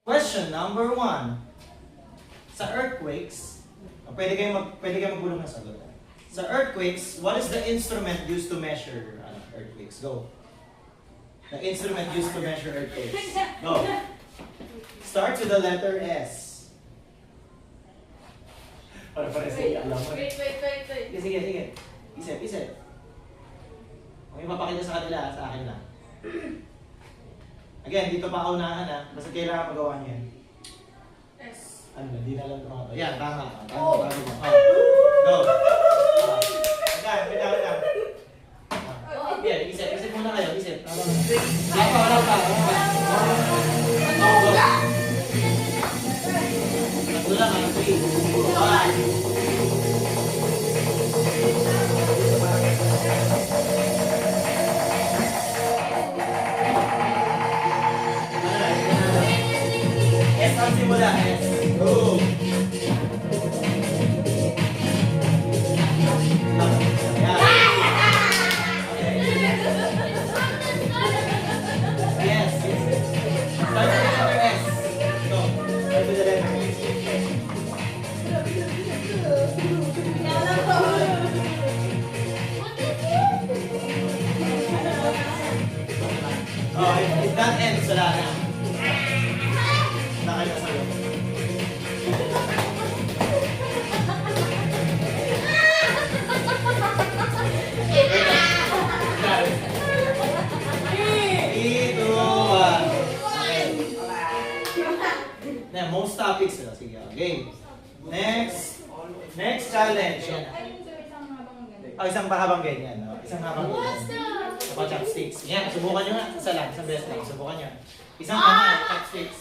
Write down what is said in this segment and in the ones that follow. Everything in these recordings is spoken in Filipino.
Question number 1. Sa earthquakes, pwede kayong magbulong ng sagot. Sa earthquakes, what is the instrument used to measure earthquakes? Go. The instrument used to measure earthquakes. Go. Start with the letter S. Para sige, alam mo. Wait. Sige. Isip. Kung ipapakita sa kanila, sa akin lang. Again, dito pa kaunahan ha. Basta kailangan magawa niyo yan. S. Ano, hindi na lang ito mga to. Yan, tama. Oh. Go. Bitaw. Yan, isip muna kayo. Isip. Wala pa. Go. Nagula ka. 3, 2, 1. Saan simula? Go! Yes. Start with the letter S. Go. Start with the letter S. Oh, if that ends, wala na. Nakita sa'yo. Now, most topics. Sige, game. Next challenge. Isang pahabang ganyan. No? Isang habang ganyan. Sa chopsticks. Yan, subukan nyo nga. Isa lang, isang best lang. Subukan nyo. Isang chopsticks.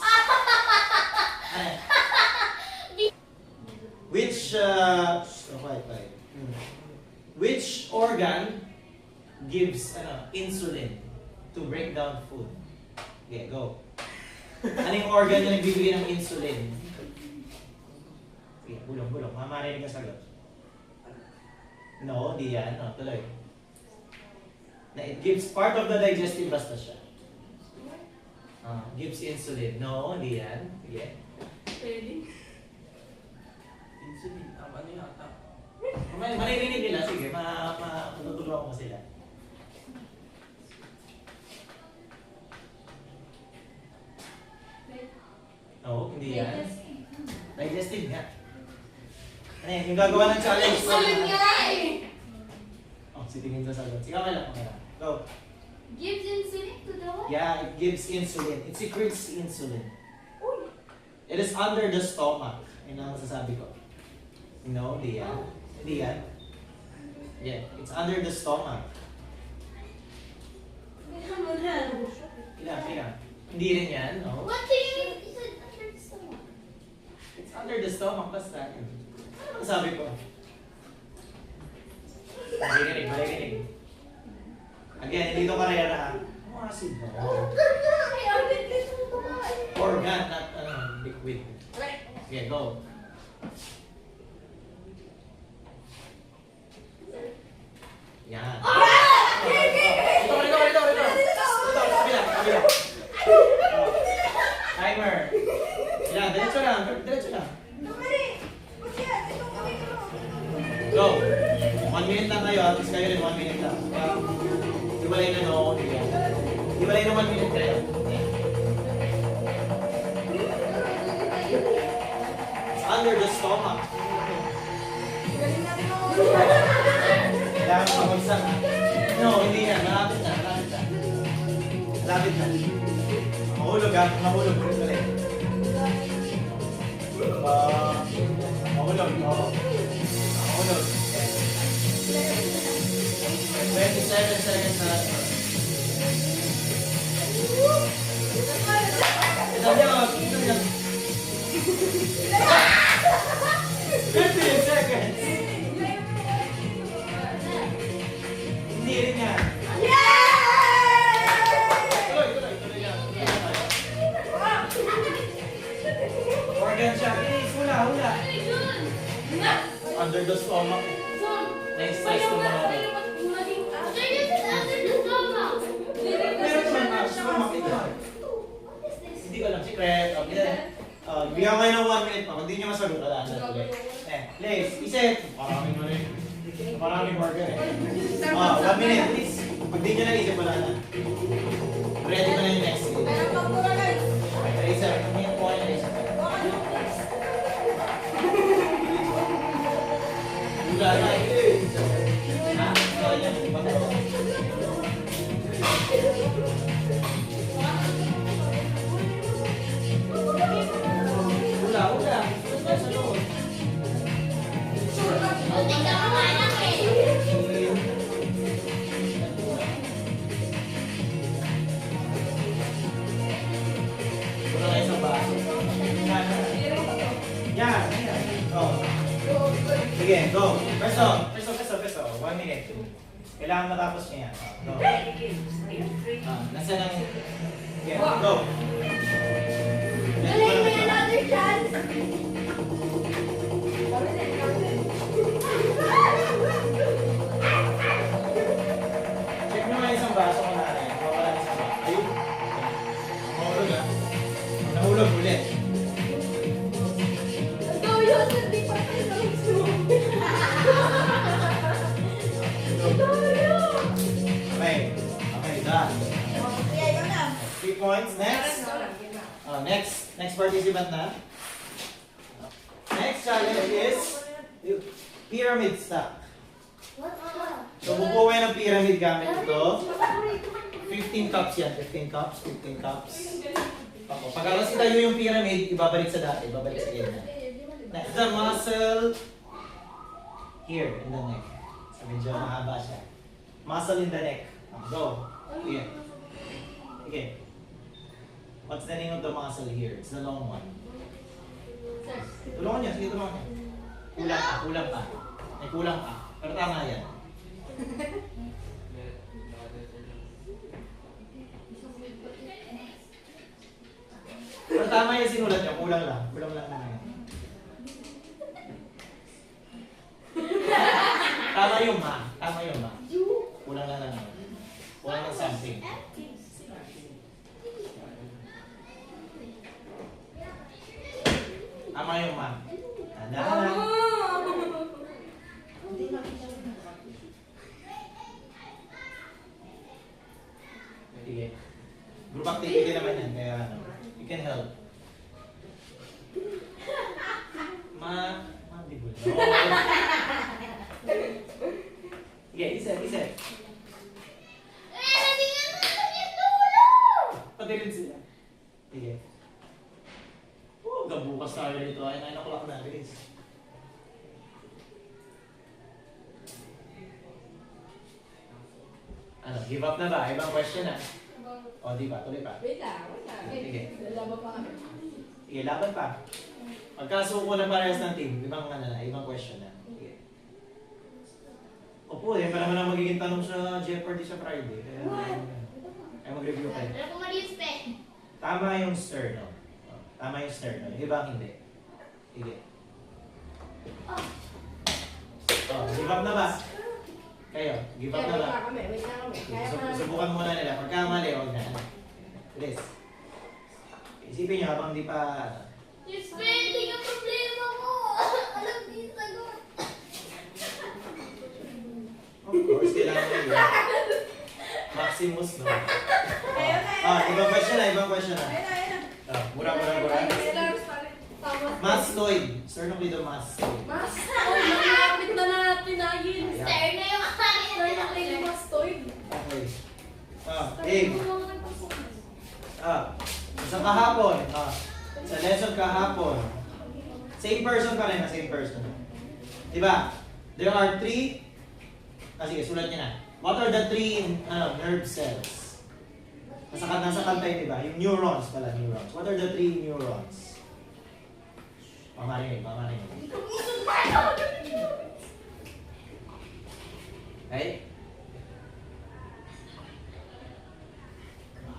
Which organ gives insulin to break down food? Okay, go. Ano yung organ na nagbibigay ng insulin? Sige, bulong. Mamarinig ang sagot. No, di yan. No, tuloy. Na it gives part of the digestive, basta siya. Gives insulin. No, di yan. Sige. Pwede. Insulin, ano yata? Maririnig nila. Sige, matutulungan ko sila. No, hindi yan. Digestive nga. Ano yan? Yung gagawa ng challenge. Insulin nga eh! Sitingin sa sagot. Sige, okay lang. Go. Gives insulin to the what? Yeah, it gives insulin. It secretes insulin. It is under the stomach. Yun ang masasabi ko. No, hindi yan. Hindi yan. Yeah, it's under the stomach. Kailangan. Hindi rin yan, no? What do you mean? Is it under the stomach? It's under the stomach, basta. Ano masasabi ko? Marinig. Again, hindi ito karera ha. Acid ba? Organ, not liquid. Okay, go. Yan. Ito. Kabila. Timer. Yan, diretso lang. Go. 1 minute lang kayo, at least kayo rin 1 minute lang. Ibalay na no, ibalay na 1 minute kayo. It's under the stomach. Kailangan ko magsak. No, hindi yan. Malapit na. Mahulog ha. Mahulog. Mahulog. 27 seconds na lang. Ito niyo. 15 seconds. Hindi rin yan. Tuloy yan. Organ siya. Hula. Under the stomach. Next size to mga. Meron naman stomach ito. Hindi ko alam. secret. Okay. Bigyan kayo ng 1 minute pa. Kung di nyo masagot, wala na ulit. Please, isip. Maraming mo rin. Maraming burger eh. 1 minute, please. Pag di nyo naisip, wala na. Ready ko na yung next game. Okay, Tracer. Ano yung po kayo naisip? Wala na eh. Ha? Wala yan. Wala. Sa loob. Wala kayo sa baso. Yan. Oh. Sige, go. Peso. 1 minute. Kailangan matapos niya yan. Go. Nasa nang... Yeah, go. Another chance. Check nyo nga isang baso kung na rin. Wala isang baso. Ayun. Mahulog ah. Nahulog ulit. Okay, done. 3 points. Next participant na. Next challenge is pyramid stack. So, bubuo kayo ng pyramid gamit ito. 15 cups yan. 15 cups. Pag alas itayo yung pyramid, ibabalik sa dati. Ibabalik sa ganyan. Next, the muscle here in the neck. So, medyo mahaba siya. Muscle in the neck. Go. Here. Okay. What's the name of the muscle here? It's the long one. Tulungan niya. Sige, tulungan niya. Kulang pa. May kulang pa. Pero tama yan. Pero tama yung sinulat niyo. Kulang lang naman yan. Tama yung ma. Kulang lang naman. Kulang lang something. Tama yung ma. Sige. Group activity naman yan. Kaya ano, you can help. Mandibul. Sige, isip. Pati rin sila. Sige. Bukas tayo dito ay 9 o'clock na, bilis. Ano, give up na ba? Ibang question na. O, di ba? Tuloy pa. Wait lang. Sige. Lalaban pa kami. Sige, laban pa. Pagkasuko na parehas ng team, ibang question na. Sige. Opo, yan pa naman ang magiging tanong sa Jeopardy sa Friday. Kaya mag-review kayo. Tama yung sternum. Tama yung sternum. Yung iba hindi. Sige. Give up na ba? Kayo, give up na ba? Wait na kami. Subukan muna nila. Pagka mali, huwag na. Bilis. Isipin nyo habang di pa... Yung spelling ang problema mo. Alam niyo yung sagot. Of course, kailangan nyo yun. Maximus, no? Ibang question na. Mura. Mastoid. Sternocleidomastoid. Malapit na natin na yun. Okay. Sa kahapon. Sa lesson kahapon. Same person pa rin na same person. Diba? There are 3. Sige, sulat niya na. What are the 3 nerve cells? Nasa kanta yun, diba? Yung neurons pala, neurons. What are the 3 neurons? Mamarinig. Okay?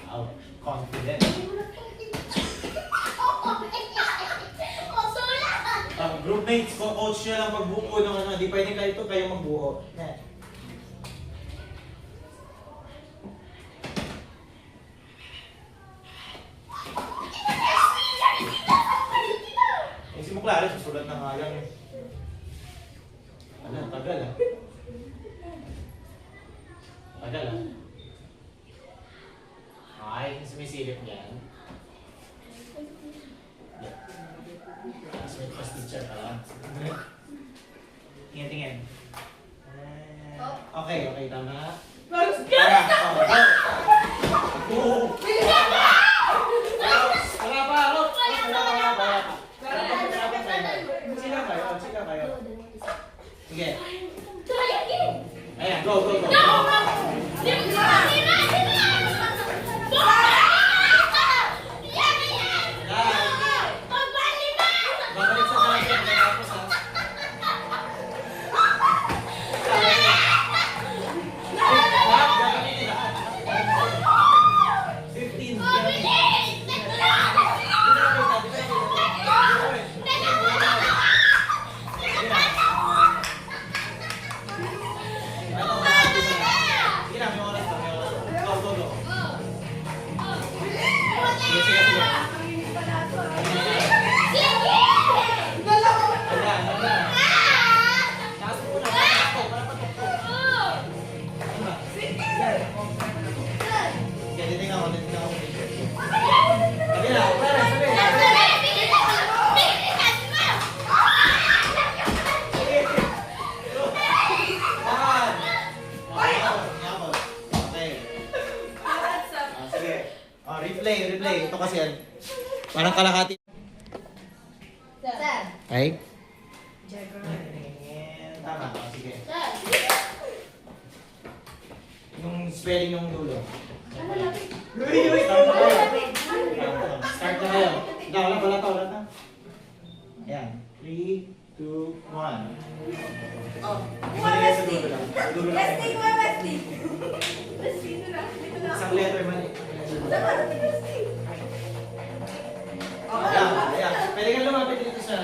Wow, confident. Groupmates, coach nyo lang magbuo ng ano, di pwede kayo magbuo. Yan. klaro, susulat na nga yan eh. Ano, tagal ah. Tagal ah. Ay, sumisilip niyan. Mas may class teacher ka lang. Tingin. Okay, tama. Tama, oh, go! Wala pa, Rob! Wala pa. Sila kayo. Sige. Ayan, go! Babalik sa dati, tapos ha. Lahat, gagamitin lahat. 15. Sige na, may oras pa. Go. Sige. Ayan. Taas mo na. Para patok. Sige, titingnan ko. Sabi na, sabi. Okay. Replay. Ito kasi yan. Parang kalahati. Ay? Tama. Sige. Yung spelling yung dulo. Start na kayo. Wala pa. Ayan. 3, 2, 1. Sa dulo lang. Isang letter man eh. Ayan. Pwede ka lumapit dito sa...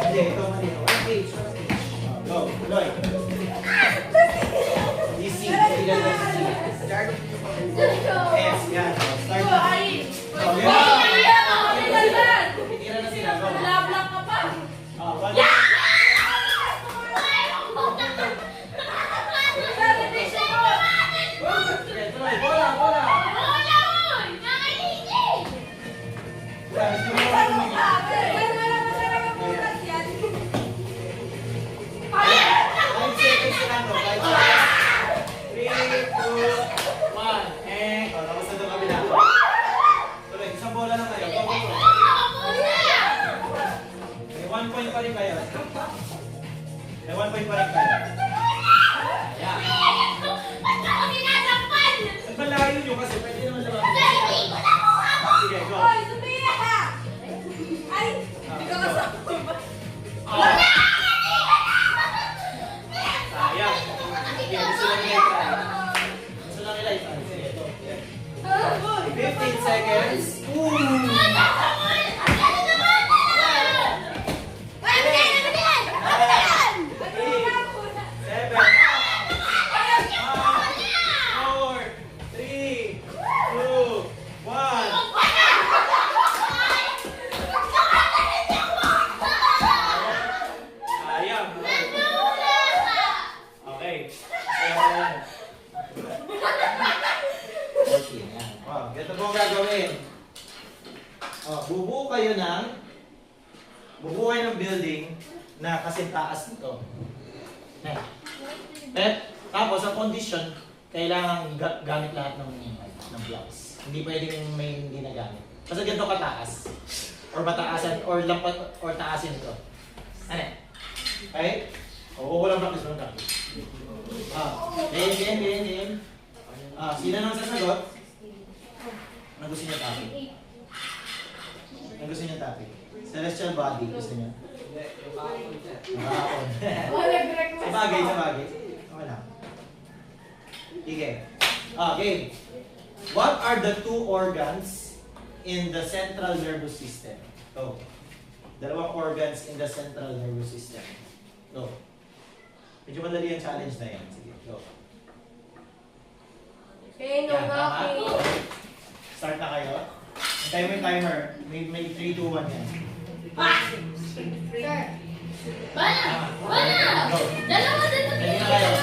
Hindi, ito mali. One page. Go, Loy. Easy. Yes, yan. Start na. Titira na sila. Go. One. Sige, tuloy. Bola. May 1 point pa rin kayo. Ayan. Malayo nyo kasi pwede naman labas. Sige, go. Sayang. Sige, gusto lang nila ito. Sige, ito. 15 seconds. Ganito po ang gagawin. Bubuo kayo ng building na kasing taas nito. Tapos ang condition, kailangan gamit lahat ng blocks. Hindi pwedeng may hindi na gamit. Kasi ganito kataas. Or mataasan, or lampat, or taasin ito. Ano? Okay? Walang practice, walang practice. Game. Sino nang sasagot? Ano gusto niyo topic? Celestial body, gusto niyo? Sabagay. Wala. Sige. Game. What are the 2 organs in the central nervous system? Dalawang organs in the central nervous system. Medyo madali ang challenge na yan. Sige, go. Kaya Yan, tama? Start na kayo. Antay mo yung timer. May 3, 2, 1 yan. Sir. Wala! Wala! Go. Dalawa din sa Ready na kayo.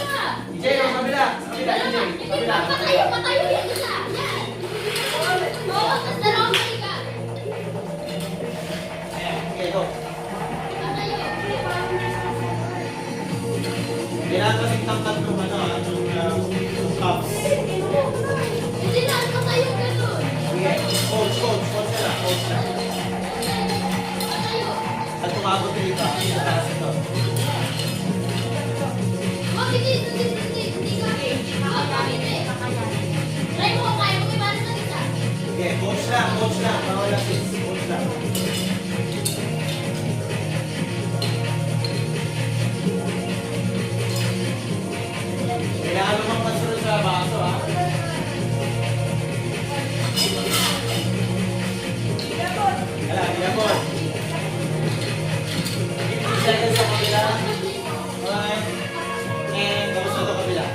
DJ, go, kabila. Kabila, DJ. Kabila. Patayo, patayo yan isa. Yan. Oo, tas dalawang balikan. Ayan, sige, go. Patayo. Kailangan kasing tangkad yung yung cups. Hindi na, patayo ganun. Sige, coach na. Coach na. Patayo. At tumabot yung iba. Taas ito. Oh, hindi ka. Hindi. Try mo kung kaya mo ibalik ng isa. Sige, coach lang. Bawal lang six. Coach lang. Kailangan lumang pansunod sa baso, ha? Hala, ilabot. 50 seconds sa kabila. One. And tapos na ito kabila.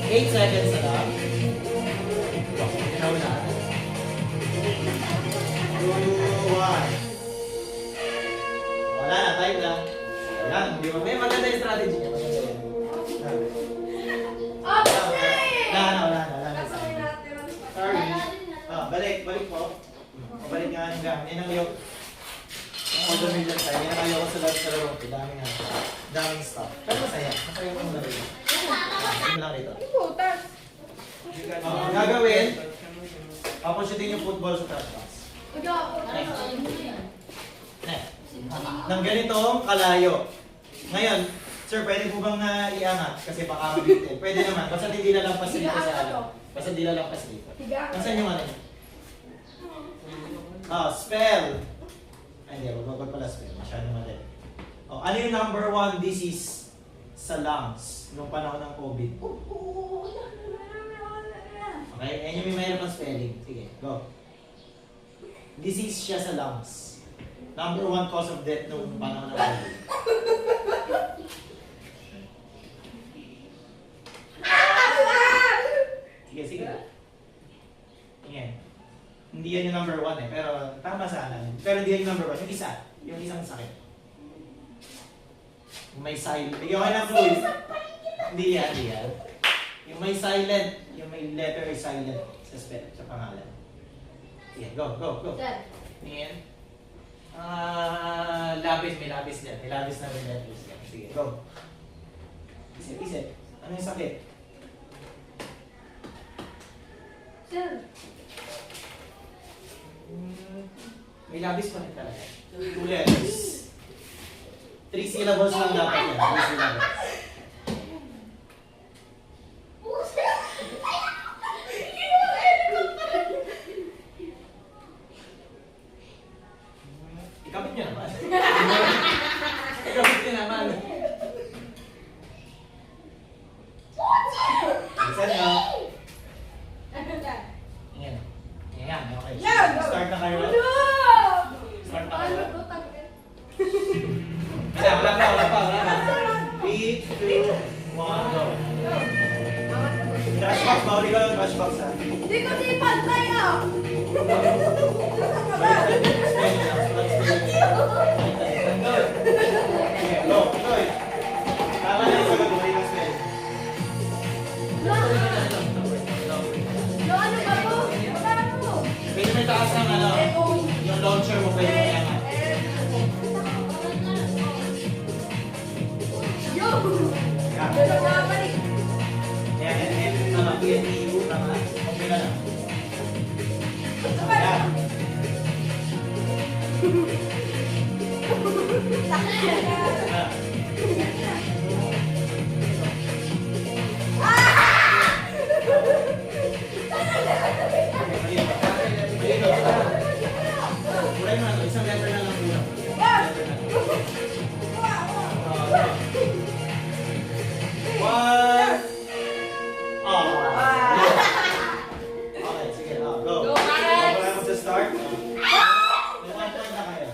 8 seconds na lang. Ginaw na. 2, 1. Wala na, time lang. Yan, di ba? May maganda yung strategy niya. Maganda yan. Wala na. Sorry. Balik po. Balik nga ng gamit. Yan ang yung order million tayo. Yan ang ayaw ko sa laro. Daming stuff. Pero masaya. Masaya ko muna rin. Ano lang rito. Ang gagawin, papusyutin yung football sa trash box. Nang ganitong kalayo. Ngayon, sir, pwede po bang na iangat? Kasi baka mabitin. Pwede naman. Basta hindi lalampas dito sa ano. Basta hindi lalampas dito. Nasaan yung ano niya? Spell. Ay, hindi. Wag pala spell. Masyadong mali. Ano yung number 1 disease sa lungs noong panahon ng COVID? Okay, yan yung may mayroon pang spelling. Sige, go. Disease siya sa lungs. Number 1 cause of death noong panahon ng COVID. Sige. Yan. Hindi yan yung number 1 eh, pero tama sana. Pero hindi yan yung number 1. Yung isa. Yung isang sakit. Yung may silent. Bigyan ko kayo ng clue. Hindi yan. Yung may silent. Yung may letter is silent sa pangalan. Sige, go. Yan. Labis. May labis dyan. May labis na may letters dyan. Sige, go. Isip. Ano yung sakit? Sir. May labis pa rin talaga. 2 letters. 3 syllables lang dapat yan. 3 syllables. Ikabit nyo naman. Ikabit nyo naman. Bilisan nyo. Yan, okay. Start na kayo. Start na kayo. Wala pa. 3, 2, 1, go. Crash box, bawal ikaw yung crash box ha. Hindi ko di pantay ah! Go. Tama na yung sagot, wala yung spell. Ano ba po? Ano? Pwede may taas ng ano, yung launcher mo pwede mo yan. Yo! Yan. Balik! Yan. Tama. PNU. Tama. Okay na lang. Yan. Kulay mo na. Isang letter na lang kulang. One. Okay, sige. Go. Go, Max! Go mo sa start. May 1 point na kayo.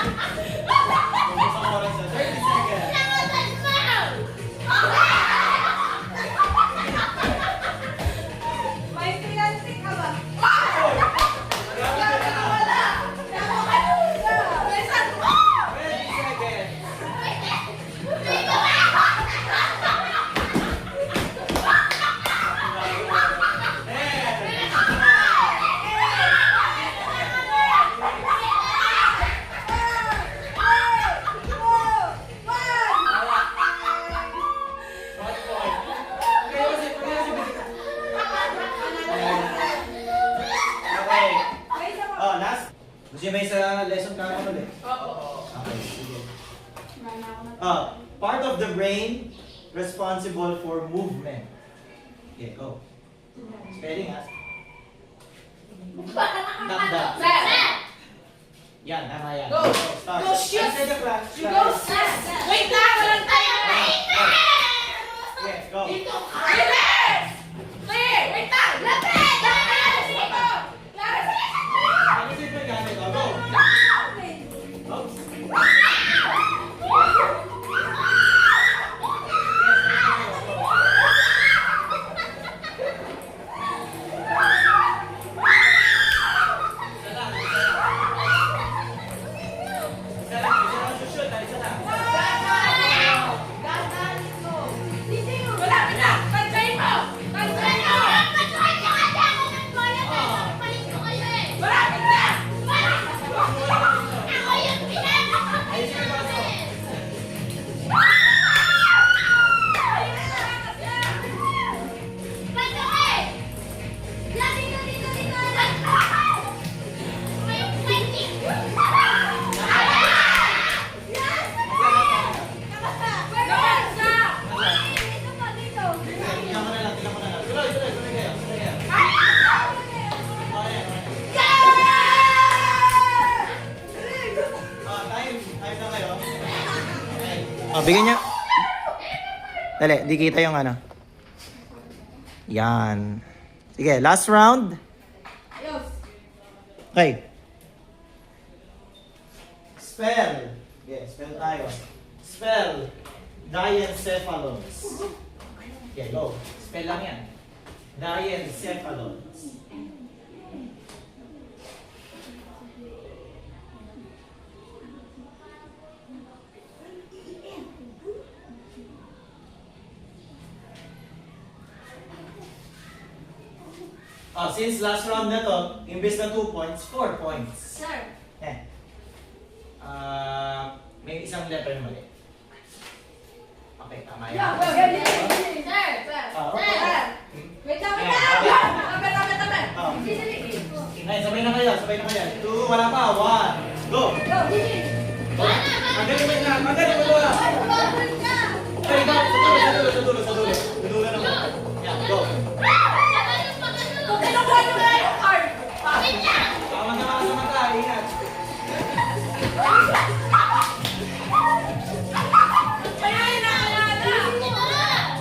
Ubus ang oras na 30 seconds. May fiancé ka ba? Grabe ka na. Wala! Wala ka muna! Bilisan mo! 20 seconds. Okay. Oh, last. Gusto niyo may sa lesson ka naman ulit? Okay, sige. Part of the brain responsible for movement. Okay, go. Spelling ha. Takda. Yan, tama yan. Go. Start. Go, shoot. Answer the class. You go, sis! Wait lang! Walang tayo! Yes, go. Dito ka! Bilis! Sige! Wait lang! Lapit! Lapit! Dito! Clara, sige! Ano sino yung gamit? Oh, go. Oops. Malapit na! Pantsayin mo! Pantsayin mo! Malapit na! Gawin sa! Tingnan mo na lang, tingnan mo na lang. Tuloy kayo. Tuloy kayo. Okay. Time na kayo. Okay. Bigyan niyo. Dali, di kita yung ano. Yan. Sige, last round. Ayos! Okay. Spell. Okay, spell tayo. Spell. Diencephalons. Okay, go. Spell lang yan. Diencephalons. Since last round na to, imbes na 2 points, 4 points. Sir! Eh. May isang letter na mali. Okay, tama yan. Sir! Sir! Okay. Sir! Wait lang! Wait lang! Tabi! Oh. Dili! Okay, sabay na kayo. 2, wala pa. 1, go! Go! Dili! Magaling mo na. Magaling mo na. Okay, go. Sa dulo naman. Yan, go. Kung kinukuha nyo na yung card! Tama na mga sa mata. Ingat. Kaya na!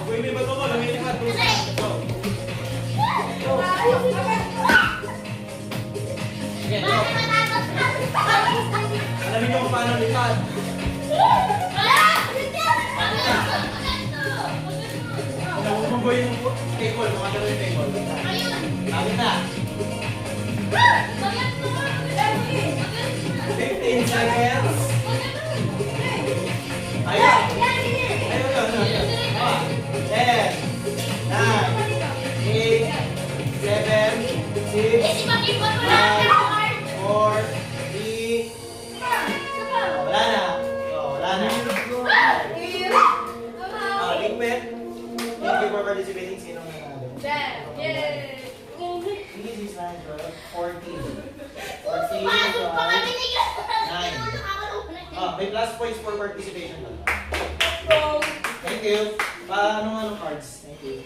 Uy, may bato mo. Lumilipat. Go. Okay, go. Alamin nyo kung paano lipat. Nabubugo yung table. Makagano yung table. Lagi na. 15 seconds. Ayun. Ayun. 10, 9, 8, 7, 6, 4, 3. Wala na. Wala na. Liquid. Thank you for participating. Sinong nanalo? This is 14. 14, 9. May plus points for participation. Thank you. Anong cards? Thank you.